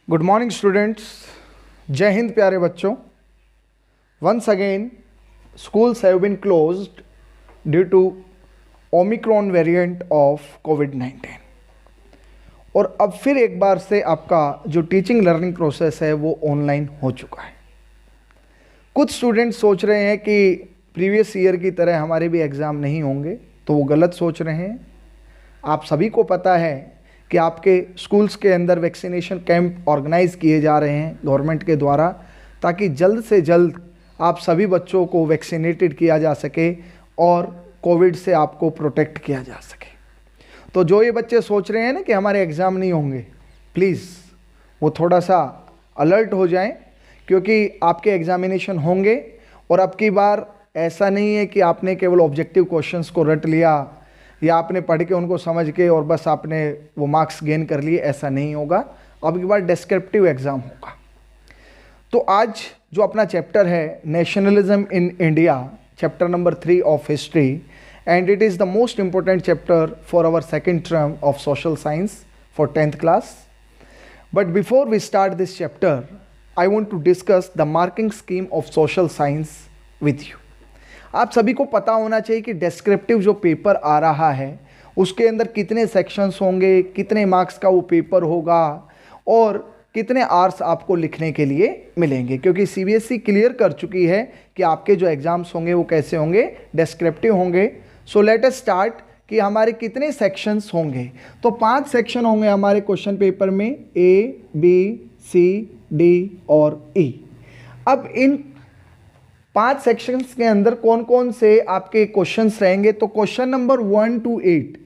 Good morning students. जय हिंद प्यारे बच्चों। Once again schools have been closed due to Omicron variant of COVID-19 और अब फिर एक बार से आपका जो टीचिंग लर्निंग प्रोसेस है वो ऑनलाइन हो चुका है। कुछ स्टूडेंट्स सोच रहे हैं कि प्रीवियस ईयर की तरह हमारे भी एग्ज़ाम नहीं होंगे, तो वो गलत सोच रहे हैं। आप सभी को पता है कि आपके स्कूल्स के अंदर वैक्सीनेशन कैंप ऑर्गेनाइज किए जा रहे हैं गवर्नमेंट के द्वारा, ताकि जल्द से जल्द आप सभी बच्चों को वैक्सीनेटेड किया जा सके और कोविड से आपको प्रोटेक्ट किया जा सके। तो जो ये बच्चे सोच रहे हैं ना कि हमारे एग्ज़ाम नहीं होंगे, प्लीज़ वो थोड़ा सा अलर्ट हो जाएं, क्योंकि आपके एग्जामिनेशन होंगे। और अब की बार ऐसा नहीं है कि आपने केवल ऑब्जेक्टिव क्वेश्चंस को रट लिया या आपने पढ़ के उनको समझ के और बस आपने वो मार्क्स गेन कर लिए, ऐसा नहीं होगा। अब की बार डिस्क्रिप्टिव एग्ज़ाम होगा। तो आज जो अपना चैप्टर है nationalism in India, chapter number 3 of history, and it is the most important chapter for our second term of social science for 10th class. But before we start this chapter, I want to discuss the marking scheme of social science with you. आप सभी को पता होना चाहिए कि descriptive जो paper आ रहा है उसके अंदर कितने सेक्शंस होंगे, कितने मार्क्स का वो पेपर होगा और कितने आवर्स आपको लिखने के लिए मिलेंगे, क्योंकि सीबीएसई क्लियर कर चुकी है कि आपके जो एग्ज़ाम्स होंगे वो कैसे होंगे, डिस्क्रिप्टिव होंगे। सो लेट अस स्टार्ट कि हमारे कितने सेक्शंस होंगे। तो 5 सेक्शन होंगे हमारे क्वेश्चन पेपर में, ए, बी, सी, डी और ई। अब इन 5 सेक्शंस के अंदर कौन कौन से आपके क्वेश्चंस रहेंगे, तो क्वेश्चन नंबर 1 to 8,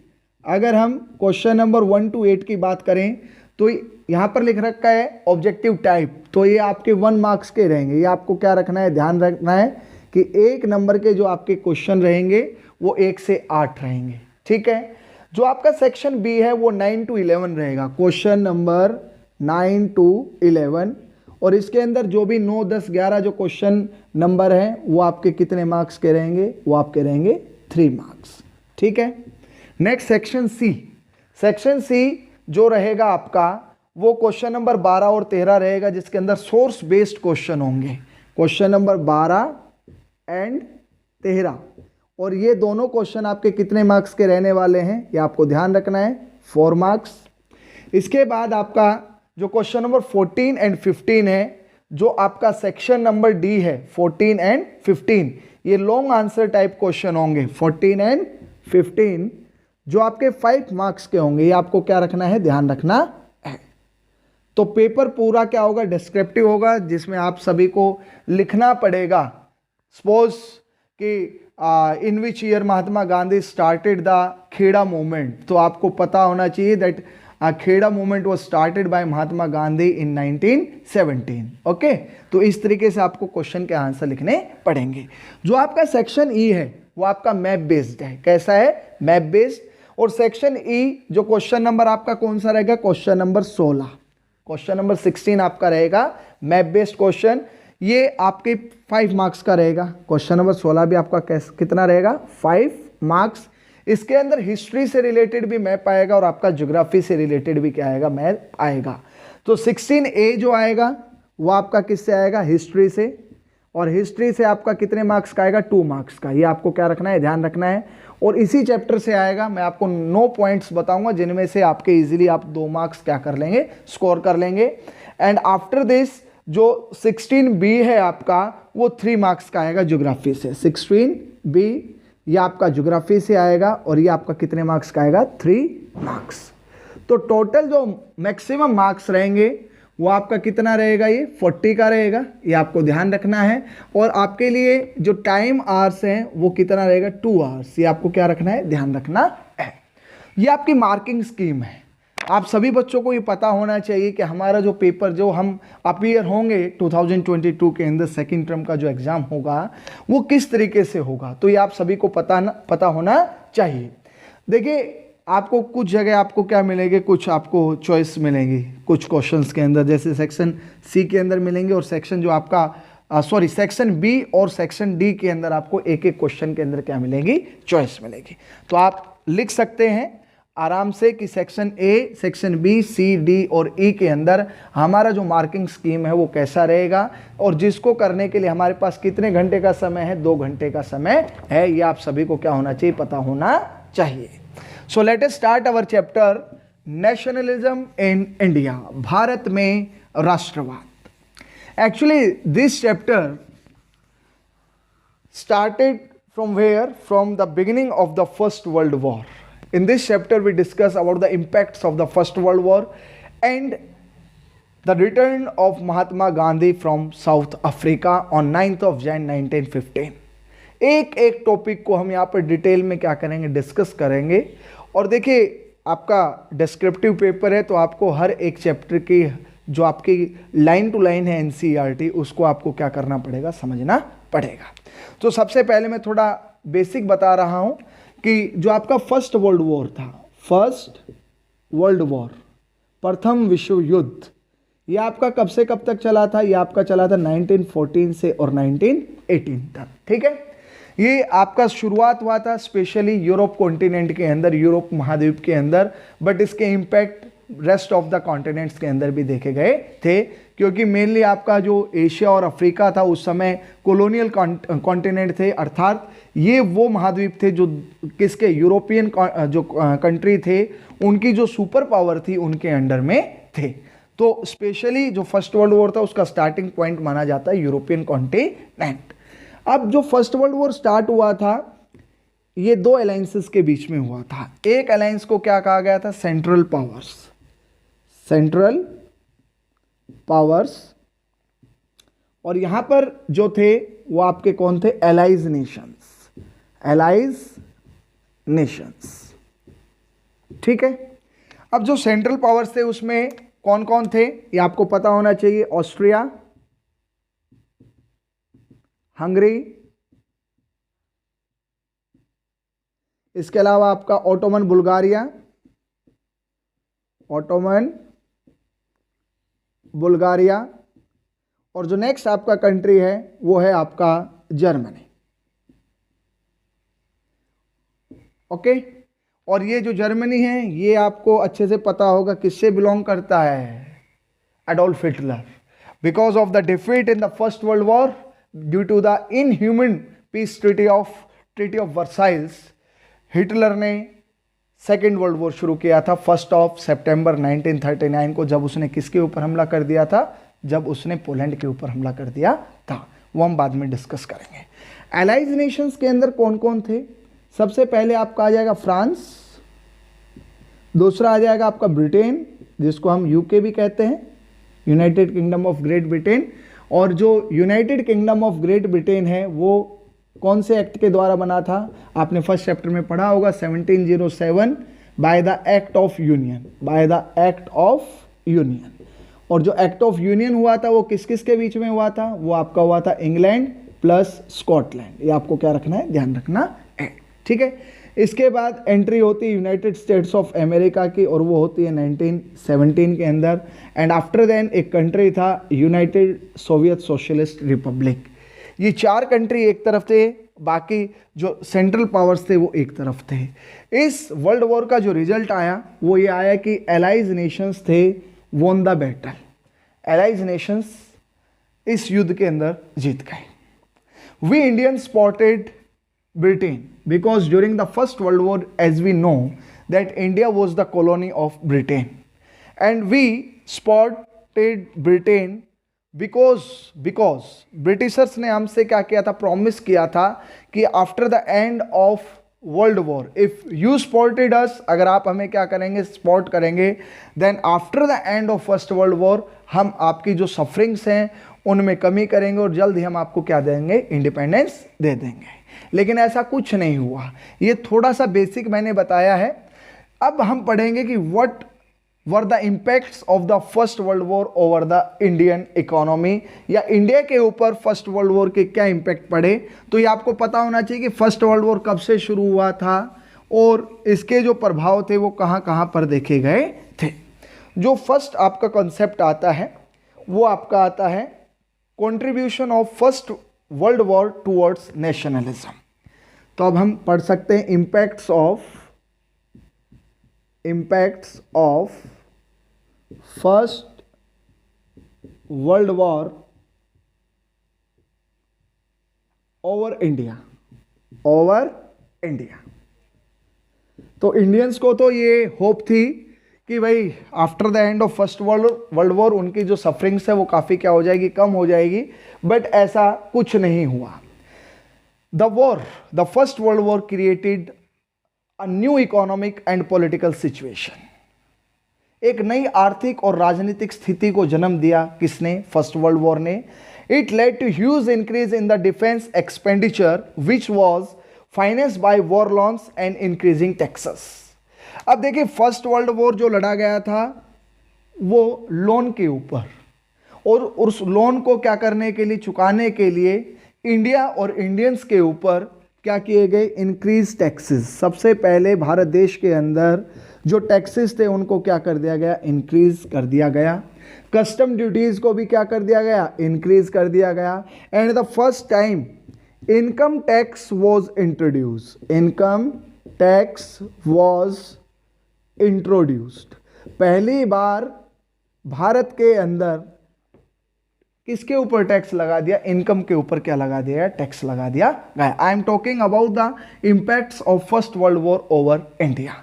अगर हम क्वेश्चन नंबर 1 to 8 की बात करें तो यहाँ पर लिख रखा है ऑब्जेक्टिव टाइप, तो ये आपके 1 मार्क्स के रहेंगे। ये आपको क्या रखना है, ध्यान रखना है कि 1 नंबर के जो आपके क्वेश्चन रहेंगे वो 1 से 8 रहेंगे, ठीक है। जो आपका सेक्शन बी है वो 9 to 11 रहेगा, क्वेश्चन नंबर 9 to 11, और इसके अंदर जो भी 9, 10, 11 जो क्वेश्चन नंबर हैं वो आपके कितने मार्क्स के रहेंगे, वो आपके रहेंगे 3 मार्क्स, ठीक है। Next section C. Section C जो रहेगा आपका वो क्वेश्चन नंबर 12 और 13 रहेगा, जिसके अंदर सोर्स बेस्ड क्वेश्चन होंगे, क्वेश्चन नंबर 12 एंड 13। और ये दोनों क्वेश्चन आपके कितने मार्क्स के रहने वाले हैं, ये आपको ध्यान रखना है, 4 मार्क्स। इसके बाद आपका जो क्वेश्चन नंबर 14 एंड 15 है, जो आपका सेक्शन नंबर डी है, 14 एंड 15, ये लॉन्ग आंसर टाइप क्वेश्चन होंगे, 14 एंड 15, जो आपके 5 मार्क्स के होंगे। ये आपको क्या रखना है, ध्यान रखना है। तो पेपर पूरा क्या होगा, डिस्क्रिप्टिव होगा, जिसमें आप सभी को लिखना पड़ेगा सपोज कि in which year Mahatma Gandhi started the Kheda movement. तो आपको पता होना चाहिए that Kheda movement was started by Mahatma Gandhi in 1917। Okay, तो इस तरीके से आपको क्वेश्चन के आंसर लिखने पड़ेंगे। जो आपका सेक्शन ई है वो आपका मैप बेस्ड है। कैसा है, मैप बेस्ड। और सेक्शन ई जो क्वेश्चन नंबर आपका कौन सा रहेगा, क्वेश्चन नंबर 16, क्वेश्चन नंबर 16 आपका रहेगा मैप बेस्ड क्वेश्चन। ये आपके 5 मार्क्स का रहेगा। क्वेश्चन नंबर 16 भी आपका कितना रहेगा, 5 मार्क्स। इसके अंदर हिस्ट्री से रिलेटेड भी मैप आएगा और आपका ज्योग्राफी से रिलेटेड भी क्या आएगा, मैप आएगा। तो 16A जो आएगा वो आपका किससे आएगा, हिस्ट्री से। और हिस्ट्री से आपका कितने मार्क्स का आएगा, 2 मार्क्स का। ये आपको क्या रखना है, ध्यान रखना है। और इसी चैप्टर से आएगा, मैं आपको 9 पॉइंट्स बताऊंगा जिनमें से आपके इजीली आप 2 मार्क्स क्या कर लेंगे, स्कोर कर लेंगे। एंड आफ्टर दिस जो 16B है आपका वो 3 मार्क्स का आएगा ज्योग्राफी से। 16B ये आपका ज्योग्राफी से आएगा और ये आपका कितने मार्क्स का आएगा, 3 मार्क्स। तो टोटल जो मैक्सिमम मार्क्स रहेंगे वो आपका कितना रहेगा, ये 40 का रहेगा। ये आपको ध्यान रखना है। और आपके लिए जो टाइम आवर्स हैं वो कितना रहेगा, 2 आवर्स। ये आपको क्या रखना है, ध्यान रखना है। ये आपकी मार्किंग स्कीम है। आप सभी बच्चों को ये पता होना चाहिए कि हमारा जो पेपर जो हम अपीयर होंगे 2022 के अंदर सेकेंड टर्म का जो एग्ज़ाम होगा वो किस तरीके से होगा। तो ये आप सभी को पता होना चाहिए। देखिए, आपको कुछ जगह आपको क्या मिलेंगे, कुछ आपको चॉइस मिलेंगी कुछ क्वेश्चंस के अंदर, जैसे सेक्शन सी के अंदर मिलेंगे और सेक्शन जो आपका सेक्शन बी और सेक्शन डी के अंदर आपको एक एक क्वेश्चन के अंदर क्या मिलेगी, चॉइस मिलेगी। तो आप लिख सकते हैं आराम से कि section A, section B, C, D और ई के अंदर हमारा जो मार्किंग स्कीम है वो कैसा रहेगा, और जिसको करने के लिए हमारे पास कितने घंटे का समय है, 2 घंटे का समय है। ये आप सभी को क्या होना चाहिए, पता होना चाहिए। So let us start our chapter nationalism in India, Bharat में राष्ट्रवाद। Actually this chapter started from where? From the beginning of the First World War. In this chapter we discuss about the impacts of the First World War and the return of Mahatma Gandhi from South Africa on 9th of Jan 1915. एक एक topic को हम यहाँ पर detail में क्या करेंगे, discuss करेंगे। और देखिए आपका डिस्क्रिप्टिव पेपर है तो आपको हर एक चैप्टर की जो आपकी लाइन टू लाइन है एनसीईआरटी, उसको आपको क्या करना पड़ेगा, समझना पड़ेगा। तो सबसे पहले मैं थोड़ा बेसिक बता रहा हूं कि जो आपका फर्स्ट वर्ल्ड वॉर था, फर्स्ट वर्ल्ड वॉर, प्रथम विश्व युद्ध, ये आपका कब से कब तक चला था, ये आपका चला था 1914 से और 1918 तक। ठीक है, ये आपका शुरुआत हुआ था स्पेशली यूरोप कॉन्टिनेंट के अंदर, यूरोप महाद्वीप के अंदर, बट इसके impact rest of the continents के अंदर भी देखे गए थे, क्योंकि मेनली आपका जो एशिया और अफ्रीका था उस समय कॉलोनियल कॉन्टिनेंट थे, अर्थात ये वो महाद्वीप थे जो किसके, यूरोपियन जो कंट्री थे उनकी जो सुपर पावर थी उनके अंडर में थे। तो स्पेशली जो फर्स्ट वर्ल्ड वॉर था उसका स्टार्टिंग पॉइंट माना जाता है यूरोपियन कॉन्टिनेंट। अब जो फर्स्ट वर्ल्ड वॉर स्टार्ट हुआ था ये 2 अलायंसेस के बीच में हुआ था। एक अलायंस को क्या कहा गया था, सेंट्रल पावर्स, सेंट्रल पावर्स, और यहां पर जो थे वो आपके कौन थे, एलाइज नेशंस, एलाइज नेशंस। ठीक है, अब जो सेंट्रल पावर्स थे उसमें कौन कौन थे ये आपको पता होना चाहिए, ऑस्ट्रिया, हंगरी, इसके अलावा आपका ऑटोमन बुल्गारिया, ऑटोमन बुल्गारिया, और जो नेक्स्ट आपका कंट्री है वो है आपका जर्मनी। ओके, और ये जो जर्मनी है ये आपको अच्छे से पता होगा किससे बिलोंग करता है, Adolf Hitler. Because of the defeat in the first world war due to the inhuman peace treaty of Versailles, Hitler ने सेकेंड वर्ल्ड वॉर शुरू किया था 1 सितंबर 1939 को, जब उसने किसके ऊपर हमला कर दिया था, जब उसने पोलैंड के ऊपर हमला कर दिया था। वो हम बाद में डिस्कस करेंगे। एलाइज नेशंस के अंदर कौन कौन थे, सबसे पहले आपका आ जाएगा फ्रांस, दूसरा आ जाएगा आपका ब्रिटेन जिसको हम यूके भी कहते हैं, United kingdom of great Britain. और जो United kingdom of great Britain है वो कौन से एक्ट के द्वारा बना था, आपने फर्स्ट चैप्टर में पढ़ा होगा 1707 by the act of union, by the act of union. और जो एक्ट ऑफ यूनियन हुआ था वो किस किस के बीच में हुआ था, वो आपका हुआ था इंग्लैंड प्लस स्कॉटलैंड। ये आपको क्या रखना है, ध्यान रखना है। ठीक है, इसके बाद एंट्री होती है यूनाइटेड स्टेट्स ऑफ अमेरिका की, और वो होती है 1917 के अंदर। एंड आफ्टर देन एक कंट्री था यूनाइटेड सोवियत सोशलिस्ट रिपब्लिक। ये 4 कंट्री एक तरफ थे, बाकी जो सेंट्रल पावर्स थे वो एक तरफ थे। इस वर्ल्ड वॉर का जो रिजल्ट आया वो ये आया कि एलाइज नेशंस थे won the battle, allies nations इस युद्ध के अंदर जीत गए। We Indian supported Britain because during the first world war, as we know that India was the colony of Britain, and we spotted Britain because Britishers ने हमसे क्या किया था, प्रॉमिस किया था कि after the end of world war if you spotted us, अगर आप हमें क्या करेंगे, स्पॉट करेंगे, then after the end of first world war हम आपकी जो सफरिंग्स हैं उनमें कमी करेंगे और जल्द ही हम आपको क्या देंगे, इंडिपेंडेंस दे देंगे। लेकिन ऐसा कुछ नहीं हुआ। ये थोड़ा सा बेसिक मैंने बताया है। अब हम पढ़ेंगे कि what were the impacts of the first world war over the Indian economy, या इंडिया के ऊपर फर्स्ट वर्ल्ड वॉर के क्या इम्पैक्ट पड़े। तो ये आपको पता होना चाहिए कि फर्स्ट वर्ल्ड वॉर कब से शुरू हुआ था और इसके जो प्रभाव थे वो कहाँ कहाँ पर देखे गए थे। जो फर्स्ट आपका कॉन्सेप्ट आता है वो आपका आता है contribution of first world war towards nationalism. तो अब हम पढ़ सकते हैं impacts of impacts of First World War over India. Over India. तो इंडियंस को तो ये होप थी कि भाई after the end of first world war उनकी जो सफरिंग्स है वो काफ़ी क्या हो जाएगी, कम हो जाएगी, बट ऐसा कुछ नहीं हुआ. The first world war created a new economic and political situation. एक नई आर्थिक और राजनीतिक स्थिति को जन्म दिया. किसने? फर्स्ट वर्ल्ड वॉर ने. It led to huge increase in the defense expenditure, which was financed by war loans and increasing taxes. अब देखिए फर्स्ट वर्ल्ड वॉर जो लड़ा गया था वो लोन के ऊपर, और उस लोन को क्या करने के लिए, चुकाने के लिए इंडिया और इंडियंस के ऊपर क्या किए गए? Increase taxes. सबसे पहले भारत देश के अंदर जो टैक्सेस थे उनको क्या कर दिया गया? इंक्रीज कर दिया गया. कस्टम ड्यूटीज को भी क्या कर दिया गया? इंक्रीज कर दिया गया. And the first time income tax was introduced. Income tax was introduced. पहली बार भारत के अंदर किसके ऊपर टैक्स लगा दिया? इनकम के ऊपर क्या लगा दिया? टैक्स लगा दिया गया. I am talking about the impacts of first world war over India.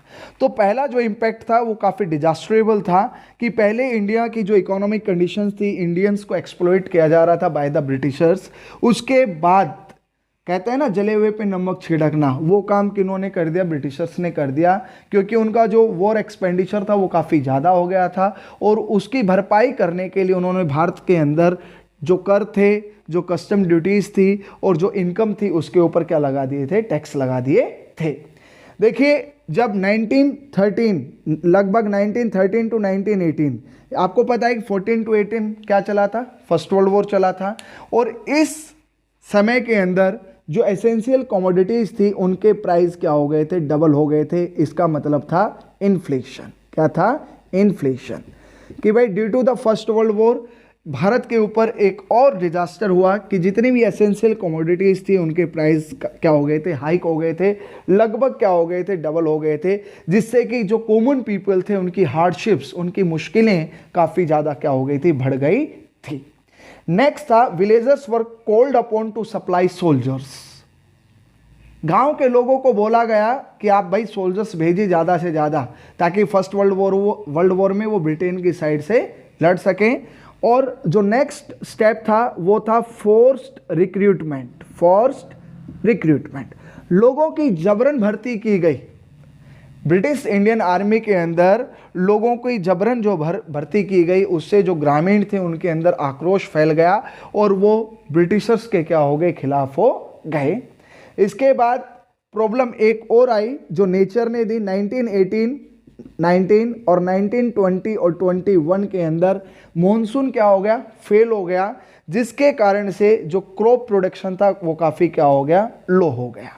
तो पहला जो इम्पैक्ट था वो काफ़ी डिजास्ट्रेबल था कि पहले इंडिया की जो इकोनॉमिक कंडीशंस थी, इंडियंस को एक्सप्लॉइट किया जा रहा था बाय द ब्रिटिशर्स. उसके बाद कहते हैं ना जले हुए पे नमक छिड़कना, वो काम किन्होंने कर दिया? ब्रिटिशर्स ने कर दिया, क्योंकि उनका जो वॉर एक्सपेंडिचर था वो काफ़ी ज़्यादा हो गया था, और उसकी भरपाई करने के लिए उन्होंने भारत के अंदर जो कर थे, जो कस्टम ड्यूटीज़ थी और जो इनकम थी उसके ऊपर क्या लगा दिए थे? टैक्स लगा दिए थे. देखिए जब 1913, लगभग 1913 टू 1918, आपको पता है कि 14 टू 18 क्या चला था? फर्स्ट वर्ल्ड वॉर चला था. और इस समय के अंदर जो एसेंशियल कमोडिटीज़ थी उनके प्राइस क्या हो गए थे? डबल हो गए थे. इसका मतलब था इन्फ्लेशन. क्या था? इन्फ्लेशन. कि भाई due to the first world war Bharat के ऊपर एक और डिजास्टर हुआ कि जितनी भी एसेंशियल कमोडिटीज़ थी उनके प्राइस क्या हो गए थे? हाइक हो गए थे. लगभग क्या हो गए थे? डबल हो गए थे. जिससे कि जो कॉमन पीपल थे उनकी हार्डशिप्स, उनकी मुश्किलें काफ़ी ज़्यादा क्या हो गई थी? बढ़ गई थी. नेक्स्ट था villagers were called upon two supply soldiers. गांव के लोगों को बोला गया कि आप भाई सोल्जर्स भेजिए ज़्यादा से ज़्यादा, ताकि फर्स्ट वर्ल्ड वॉर में वो ब्रिटेन की साइड से लड़ सकें. और जो नेक्स्ट स्टेप था वो था फोर्स्ड रिक्रूटमेंट. फोर्स्ड रिक्रूटमेंट, लोगों की जबरन भर्ती की गई. ब्रिटिश इंडियन आर्मी के अंदर लोगों की जबरन जो भर्ती की गई, उससे जो ग्रामीण थे उनके अंदर आक्रोश फैल गया और वो ब्रिटिशर्स के क्या हो गए? खिलाफ हो गए. इसके बाद प्रॉब्लम एक और आई जो नेचर ने दी. 1918, 19 और 1920 और 21 के अंदर मॉनसून क्या हो गया? फेल हो गया, जिसके कारण से जो क्रॉप प्रोडक्शन था वो काफ़ी क्या हो गया? लो हो गया.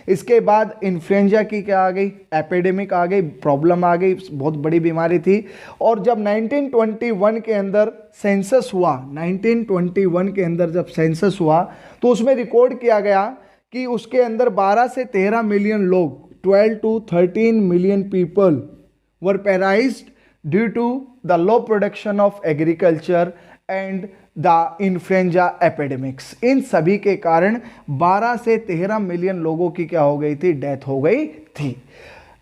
इसके बाद इन्फ्लुएंजा की क्या आ गई? एपिडेमिक आ गई, प्रॉब्लम आ गई, बहुत बड़ी बीमारी थी. और जब 1921 के अंदर सेंसस हुआ, 1921 के अंदर जब सेंसस हुआ तो उसमें रिकॉर्ड किया गया कि उसके अंदर 12 से 13 मिलियन लोग, 12 to 13 million people were paralyzed due to the low production of agriculture and the influenza epidemics. इन सभी के कारण 12 से 13 मिलियन लोगों की क्या हो गई थी? डेथ हो गई थी.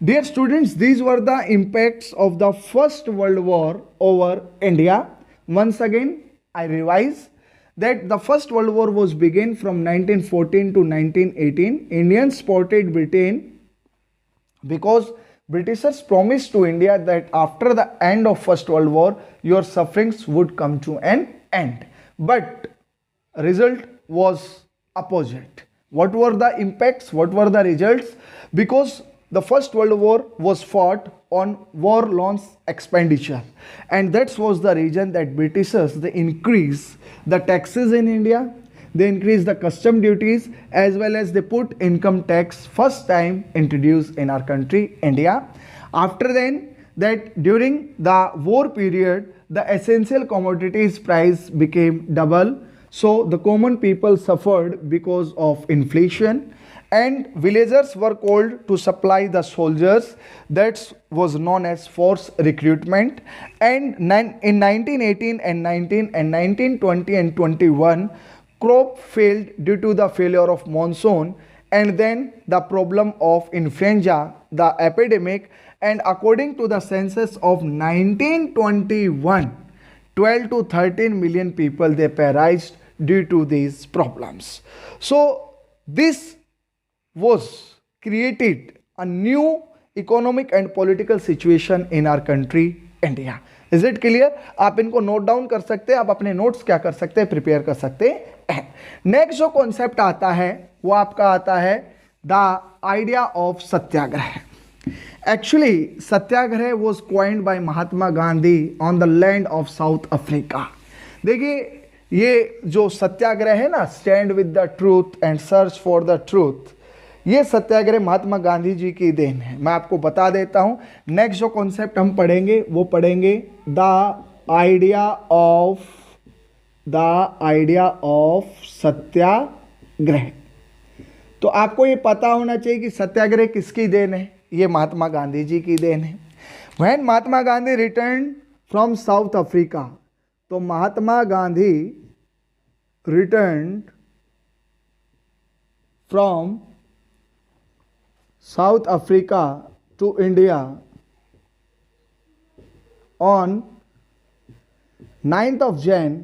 Dear students, these were the impacts of the First World War over India. Once again, I revise that the First World War was begun from 1914 to 1918. Indians supported Britain because Britishers promised to India that after the end of First World War, your sufferings would come to an end. But result was opposite. What were the impacts? What were the results? Because the First World War was fought on war loans expenditure, and that was the reason that Britishers, they increased the taxes in India. They increased the custom duties as well as they put income tax, first time introduced in our country, India. After then, that during the war period, the essential commodities price became double. So the common people suffered because of inflation. and villagers were called to supply the soldiers. That was known as force recruitment. And in 1918 and 1920 and 21, crop failed due to the failure of monsoon, and then the problem of influenza, the epidemic. And according to the census of 1921, 12 to 13 million people they perished due to these problems. So this was created a new economic and political situation in our country India. Is it clear? आप इनको note down कर सकते हैं, आप अपने notes क्या कर सकते हैं, प्रिपेयर कर सकते हैं. नेक्स्ट जो कॉन्सेप्ट आता है वो आपका आता है the idea of satyagraha. Actually satyagraha was coined by Mahatma Gandhi on the land of South Africa. देखिए ये जो सत्याग्रह है ना, stand with the truth and search for the truth, ये सत्याग्रह महात्मा गांधी जी की देन है. मैं आपको बता देता हूं. नेक्स्ट जो कॉन्सेप्ट हम पढ़ेंगे वो पढ़ेंगे द आइडिया ऑफ सत्याग्रह. तो आपको ये पता होना चाहिए कि सत्याग्रह किसकी देन है. ये महात्मा गांधी जी की देन है. When Mahatma Gandhi return from South Africa, तो Mahatma Gandhi return from South Africa to India on 9th of Jan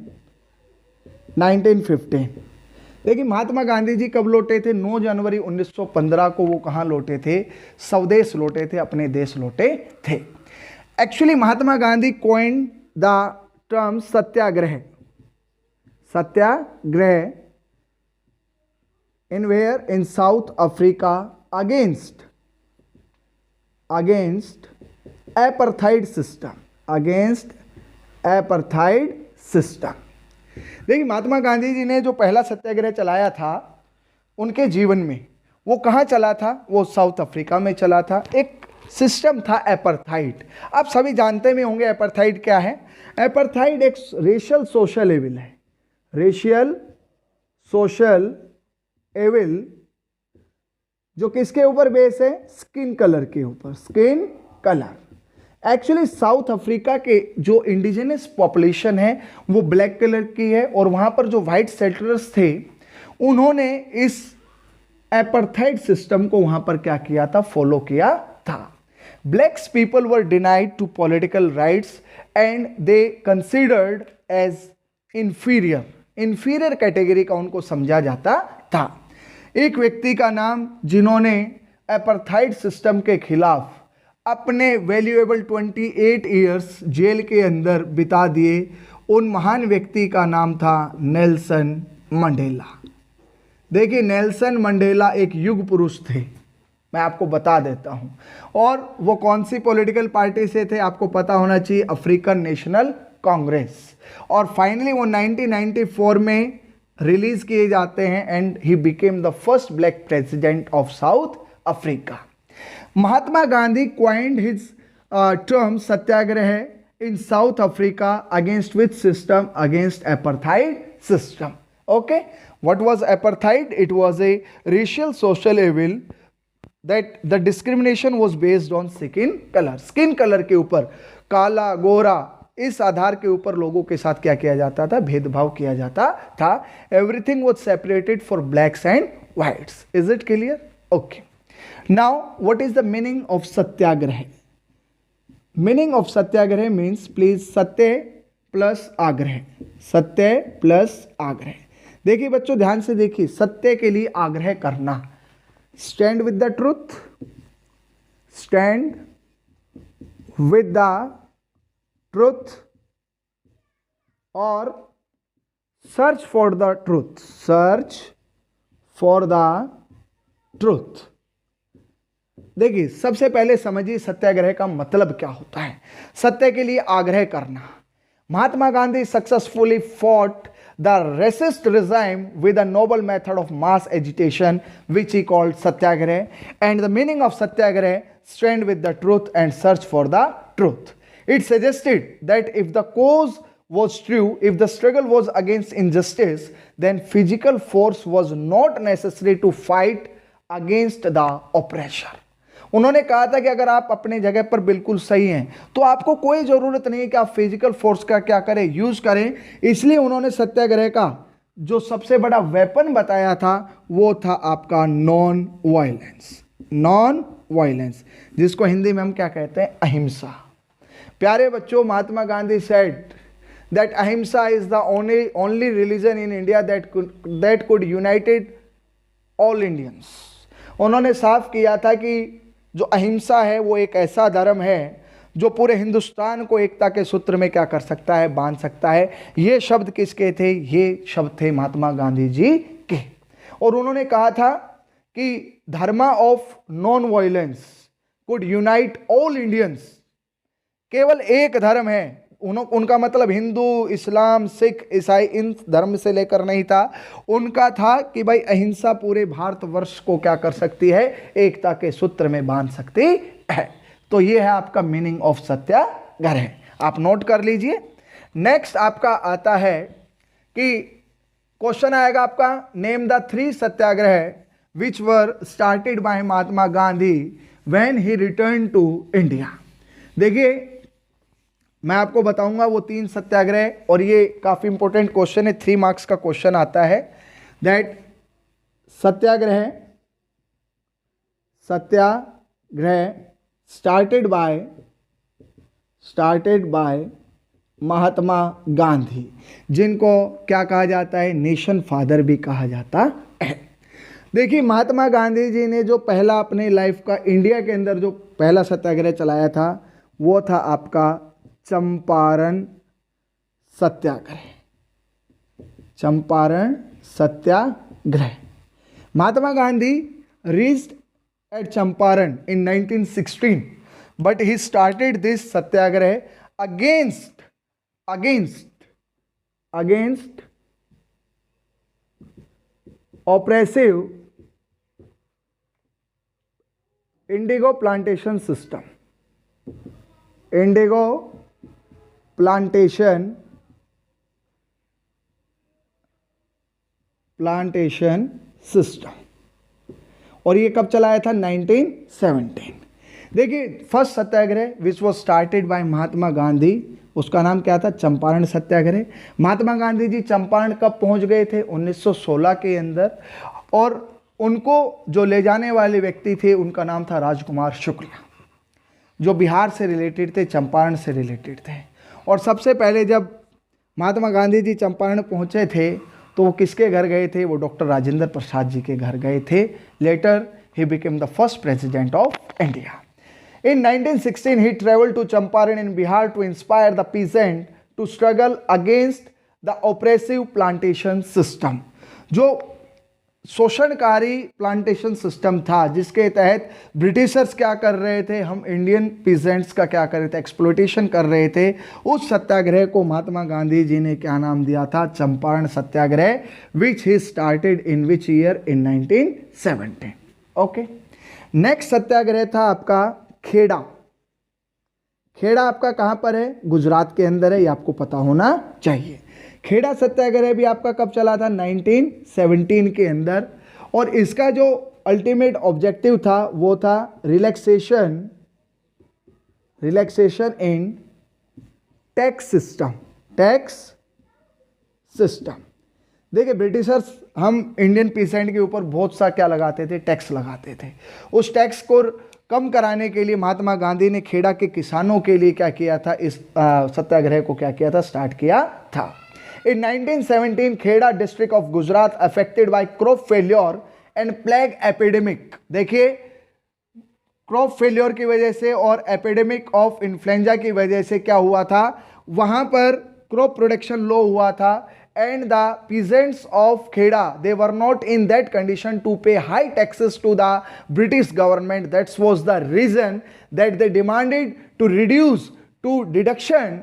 1915. देखिए महात्मा गांधी जी कब लौटे थे? 9 जनवरी 1915 को वो कहाँ लौटे थे? स्वदेश लौटे थे, अपने देश लौटे थे. Actually Mahatma Gandhi coined the term Satyagraha. Satyagraha in where? In South Africa against apartheid system. देखिए महात्मा गांधी जी ने जो पहला सत्याग्रह चलाया था उनके जीवन में, वो कहाँ चला था? वो साउथ अफ्रीका में चला था. एक सिस्टम था एपार्थाइड. आप सभी जानते भी होंगे एपार्थाइड क्या है. एपार्थाइड एक रेशियल सोशल एविल है. रेशियल सोशल एविल जो किसके ऊपर बेस है? स्किन कलर के ऊपर. Skin colour. Actually south Africa के जो इंडिजिनस पॉपुलेशन है वो ब्लैक कलर की है, और वहां पर जो वाइट सेटलर्स थे उन्होंने इस एपार्थाइड सिस्टम को वहां पर क्या किया था? फॉलो किया था. Blacks people were denied to political rights and they considered as inferior category का उनको समझा जाता था. एक व्यक्ति का नाम जिन्होंने एपार्थाइड सिस्टम के खिलाफ अपने वैल्यूएबल 28 ईयर्स जेल के अंदर बिता दिए, उन महान व्यक्ति का नाम था नेल्सन मंडेला. देखिए नेल्सन मंडेला एक युग पुरुष थे, मैं आपको बता देता हूं. और वो कौन सी पॉलिटिकल पार्टी से थे? आपको पता होना चाहिए, अफ्रीकन नेशनल कांग्रेस. और फाइनली वो 1994 में रिलीज किए जाते हैं and he became the first black president of South Africa. Mahatma Gandhi coined his term satyagraha in South Africa against which system? Against apartheid system. Okay, what was apartheid? It was a racial social evil that the discrimination was based on skin colour. Skin colour के ऊपर, काला गोरा, इस आधार के ऊपर लोगों के साथ क्या किया जाता था? भेदभाव किया जाता था. Everything was separated for blacks and whites. Is it clear? Okay. Now what is the meaning of Satyagraha? Meaning of Satyagraha means, please, सत्य प्लस आग्रह. सत्य प्लस आग्रह. देखिए बच्चों ध्यान से देखिए, सत्य के लिए आग्रह करना. Stand with the truth, stand with the truth, और search for the truth. Search for the truth. देखिए सबसे पहले समझिए सत्याग्रह का मतलब क्या होता है. सत्य के लिए आग्रह करना. Mahatma Gandhi successfully fought the racist regime with a noble method of mass agitation which he called satyagrah. And the meaning of satyagrah, stand with the truth and search for the truth. It suggested that if the cause was true, if the struggle was against injustice, then physical force was not necessary to fight against the oppressor. उन्होंने कहा था कि अगर आप अपने जगह पर बिल्कुल सही हैं तो आपको कोई ज़रूरत नहीं है कि आप फिजिकल फोर्स का क्या करें, यूज़ करें। इसलिए उन्होंने सत्याग्रह का जो सबसे बड़ा वेपन बताया था वो था आपका नॉन वायलेंस। नॉन वायलेंस, जिसको हिंदी में हम क्या कहते हैं, अहिंसा। प्यारे बच्चों, महात्मा गांधी सेड दैट अहिंसा is the only religion in India that could United all Indians. उन्होंने साफ किया था कि जो अहिंसा है वो एक ऐसा धर्म है जो पूरे हिंदुस्तान को एकता के सूत्र में क्या कर सकता है, बांध सकता है। ये शब्द किसके थे? ये शब्द थे महात्मा गांधी जी के। और उन्होंने कहा था कि dharma of non violence could unite all Indians. केवल एक धर्म है, उनका मतलब हिंदू, इस्लाम, सिख, ईसाई इन धर्म से लेकर नहीं था। उनका था कि भाई अहिंसा पूरे भारतवर्ष को क्या कर सकती है, एकता के सूत्र में बांध सकती है। तो ये है आपका मीनिंग ऑफ सत्याग्रह, आप नोट कर लीजिए। नेक्स्ट आपका आता है कि क्वेश्चन आएगा आपका, name the 3 satyagraha which were started by Mahatma Gandhi when he return to India. देखिए मैं आपको बताऊंगा वो 3 सत्याग्रह, और ये काफ़ी इंपॉर्टेंट क्वेश्चन है, 3 मार्क्स का क्वेश्चन आता है। That Satyagraha started by Mahatma Gandhi, जिनको क्या कहा जाता है, नेशन फादर भी कहा जाता है। देखिए महात्मा गांधी जी ने जो पहला अपने लाइफ का इंडिया के अंदर जो पहला सत्याग्रह चलाया था वो था आपका चंपारण सत्याग्रह। चंपारण सत्याग्रह। Mahatma Gandhi reached at Champaran in 1916, but he started this satyagraha against oppressive indigo plantation system. Indigo plantation system. और ये कब चलाया था? 1917। देखिए first Satyagraha which was started by Mahatma Gandhi, उसका नाम क्या था? चंपारण सत्याग्रह। महात्मा गांधी जी चंपारण कब पहुंच गए थे? 1916 के अंदर। और उनको जो ले जाने वाले व्यक्ति थे उनका नाम था राजकुमार शुक्ल, जो बिहार से रिलेटेड थे, चंपारण से रिलेटेड थे। और सबसे पहले जब महात्मा गांधी जी चंपारण पहुंचे थे तो वो किसके घर गए थे? वो डॉक्टर राजेंद्र प्रसाद जी के घर गए थे। Later he became the first president of India. In 1916 he traveled to Champaran in Bihar to inspire the peasant to struggle against the oppressive plantation system। जो शोषणकारी प्लांटेशन सिस्टम था जिसके तहत ब्रिटिशर्स क्या कर रहे थे, हम इंडियन पीजेंट्स का क्या कर रहे थे, एक्सप्लॉइटेशन कर रहे थे। उस सत्याग्रह को महात्मा गांधी जी ने क्या नाम दिया था? Champaran Satyagraha, which he started in which year? In 1917। Okay. Next Satyagraha था आपका खेड़ा। खेड़ा आपका कहां पर है? गुजरात के अंदर है, ये आपको पता होना चाहिए। खेड़ा सत्याग्रह भी आपका कब चला था? 1917 के अंदर। और इसका जो अल्टीमेट ऑब्जेक्टिव था वो था रिलैक्सेशन इन टैक्स सिस्टम। देखिए ब्रिटिशर्स हम इंडियन पीसेंट के ऊपर बहुत सा क्या लगाते थे? टैक्स लगाते थे। उस टैक्स को कम कराने के लिए महात्मा गांधी ने खेड़ा के किसानों के लिए क्या किया था? इस सत्याग्रह को क्या किया था? स्टार्ट किया था। In 1917, Kheda district of Gujarat affected by crop failure and plague epidemic। देखिए क्रॉप फेलियर की वजह से और एपिडेमिक ऑफ इन्फ्लुएंजा की वजह से क्या हुआ था? वहां पर क्रॉप प्रोडक्शन लो हुआ था। And the peasants of Kheda they were not in that condition to pay high taxes to the British government. That's was the reason that they demanded to reduce to deduction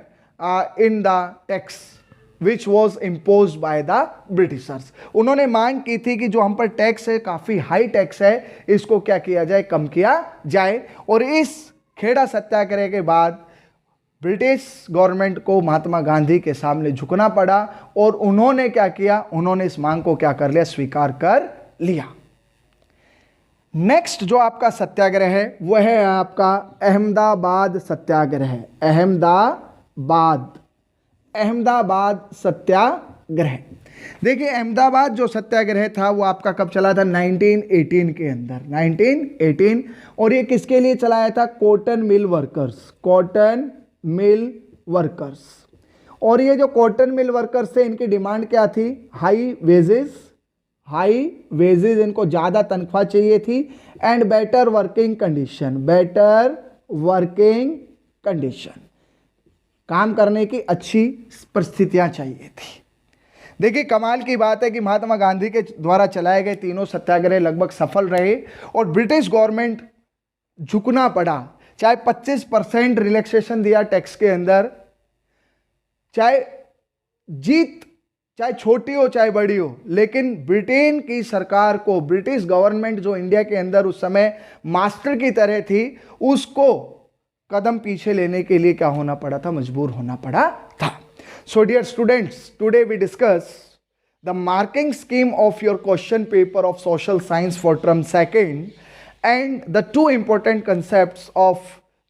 in the tax which was impose by the Britishers. उन्होंने मांग की थी कि जो हम पर tax है, काफ़ी हाई टैक्स है, इसको क्या किया जाए? कम किया जाए। और इस खेड़ा सत्याग्रह के बाद ब्रिटिश गवर्नमेंट को महात्मा गांधी के सामने झुकना पड़ा और उन्होंने क्या किया? उन्होंने इस मांग को क्या कर लिया? स्वीकार कर लिया। नेक्स्ट जो आपका सत्याग्रह है वह है आपका अहमदाबाद सत्याग्रह। अहमदाबाद सत्याग्रह। देखिए अहमदाबाद जो सत्याग्रह था वो आपका कब चला था? 1918 के अंदर, 1918। और ये किसके लिए चलाया था? Cotton mill workers. और ये जो कॉटन मिल वर्कर्स थे इनकी डिमांड क्या थी? हाई वेजेस, इनको ज़्यादा तनख्वाह चाहिए थी, एंड बेटर वर्किंग कंडीशन, काम करने की अच्छी परिस्थितियां चाहिए थी। देखिए कमाल की बात है कि महात्मा गांधी के द्वारा चलाए गए तीनों सत्याग्रह लगभग सफल रहे और ब्रिटिश गवर्नमेंट झुकना पड़ा। चाहे 25% रिलैक्सेशन दिया टैक्स के अंदर, चाहे जीत चाहे छोटी हो चाहे बड़ी हो, लेकिन ब्रिटेन की सरकार को, ब्रिटिश गवर्नमेंट जो इंडिया के अंदर उस समय मास्टर की तरह थी, उसको कदम पीछे लेने के लिए क्या होना पड़ा था? मजबूर होना पड़ा था। So dear students, today we discuss the marking scheme of your question paper of social science for term 2nd and the two important concepts of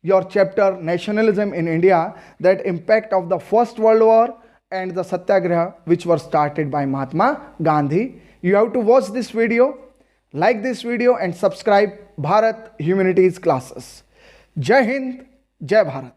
your chapter nationalism in India, that impact of the First World War and the Satyagraha which were started by Mahatma Gandhi. You have to watch this video, like this video and subscribe Bharat Humanities classes. Jai Hind, Jai Bharat.